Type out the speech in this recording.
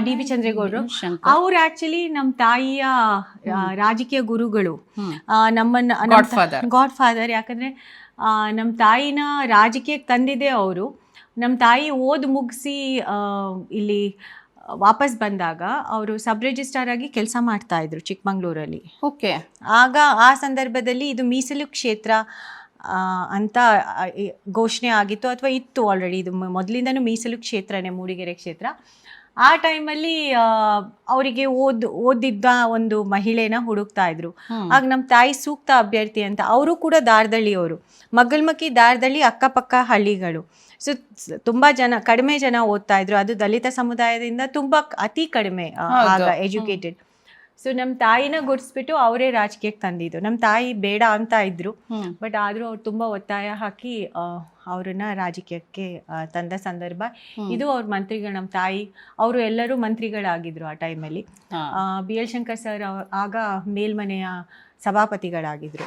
D B ಚಂದ್ರೇಗೌಡರು ಅವ್ರು actually ನಮ್ಮ ತಾಯಿಯ ರಾಜಕೀಯ ಗುರುಗಳು. ನಮ್ಮನ್ನ ಗಾಡ್ ಫಾದರ್. ಯಾಕಂದ್ರೆ ನಮ್ಮ ತಾಯಿನ ರಾಜಕೀಯಕ್ಕೆ ತಂದಿದೆ ಅವರು. ನಮ್ಮ ತಾಯಿ ಓದ್ ಮುಗಿಸಿ ಇಲ್ಲಿ ವಾಪಸ್ ಬಂದಾಗ ಅವರು ಸಬ್ ರಿಜಿಸ್ಟ್ರಾರ್ ಆಗಿ ಕೆಲಸ ಮಾಡ್ತಾ ಇದ್ರು ಚಿಕ್ಕಮಂಗ್ಳೂರಲ್ಲಿ. ಓಕೆ. ಆಗ ಆ ಸಂದರ್ಭದಲ್ಲಿ ಇದು ಮೀಸಲು ಕ್ಷೇತ್ರ ಅಂತ ಘೋಷಣೆ ಆಗಿತ್ತು, ಅಥವಾ ಇತ್ತು ಆಲ್ರೆಡಿ. ಇದು ಮೊದಲಿಂದನೂ ಮೀಸಲು ಕ್ಷೇತ್ರನೇ ಮೂಡಿಗೆರೆ ಕ್ಷೇತ್ರ. ಆ ಟೈಮಲ್ಲಿ ಅವರಿಗೆ ಓದಿದ್ದ ಒಂದು ಮಹಿಳೆನ ಹುಡುಕ್ತಾ ಇದ್ರು. ಆಗ ನಮ್ಮ ತಾಯಿ ಸೂಕ್ತ ಅಭ್ಯರ್ಥಿ ಅಂತ. ಅವರು ಕೂಡ ದಾರದಳ್ಳಿಯವರು, ಮಗ್ಗಲ್ಮಕ್ಕಿ ದಾರದಳ್ಳಿ ಅಕ್ಕಪಕ್ಕ ಹಳ್ಳಿಗಳು. ಸೊ ತುಂಬಾ ಕಡಿಮೆ ಜನ ಓದ್ತಾ ಇದ್ರು. ಅದು ದಲಿತ ಸಮುದಾಯದಿಂದ ತುಂಬಾ ಅತಿ ಕಡಿಮೆ ಆಗ ಎಜುಕೇಟೆಡ್. ಸೊ ನಮ್ಮ ತಾಯಿನ ಗುರ್ಸ್ಬಿಟ್ಟು ಅವರೇ ರಾಜಕೀಯಕ್ಕೆ ತಂದಿದ್ದು. ನಮ್ಮ ತಾಯಿ ಬೇಡ ಅಂತ ಇದ್ರು, ಬಟ್ ಆದ್ರೂ ಅವ್ರು ತುಂಬಾ ಒತ್ತಾಯ ಹಾಕಿ ಅವ್ರನ್ನ ರಾಜಕೀಯಕ್ಕೆ ತಂದ ಸಂದರ್ಭ ಇದು. ಅವ್ರ ಮಂತ್ರಿಗಳು, ನಮ್ಮ ತಾಯಿ ಅವರು ಎಲ್ಲರೂ ಮಂತ್ರಿಗಳಾಗಿದ್ರು ಆ ಟೈಮಲ್ಲಿ. ಬಿ ಎಲ್ ಶಂಕರ್ ಸರ್ ಆಗ ಮೇಲ್ಮನೆಯ ಸಭಾಪತಿಗಳಾಗಿದ್ರು.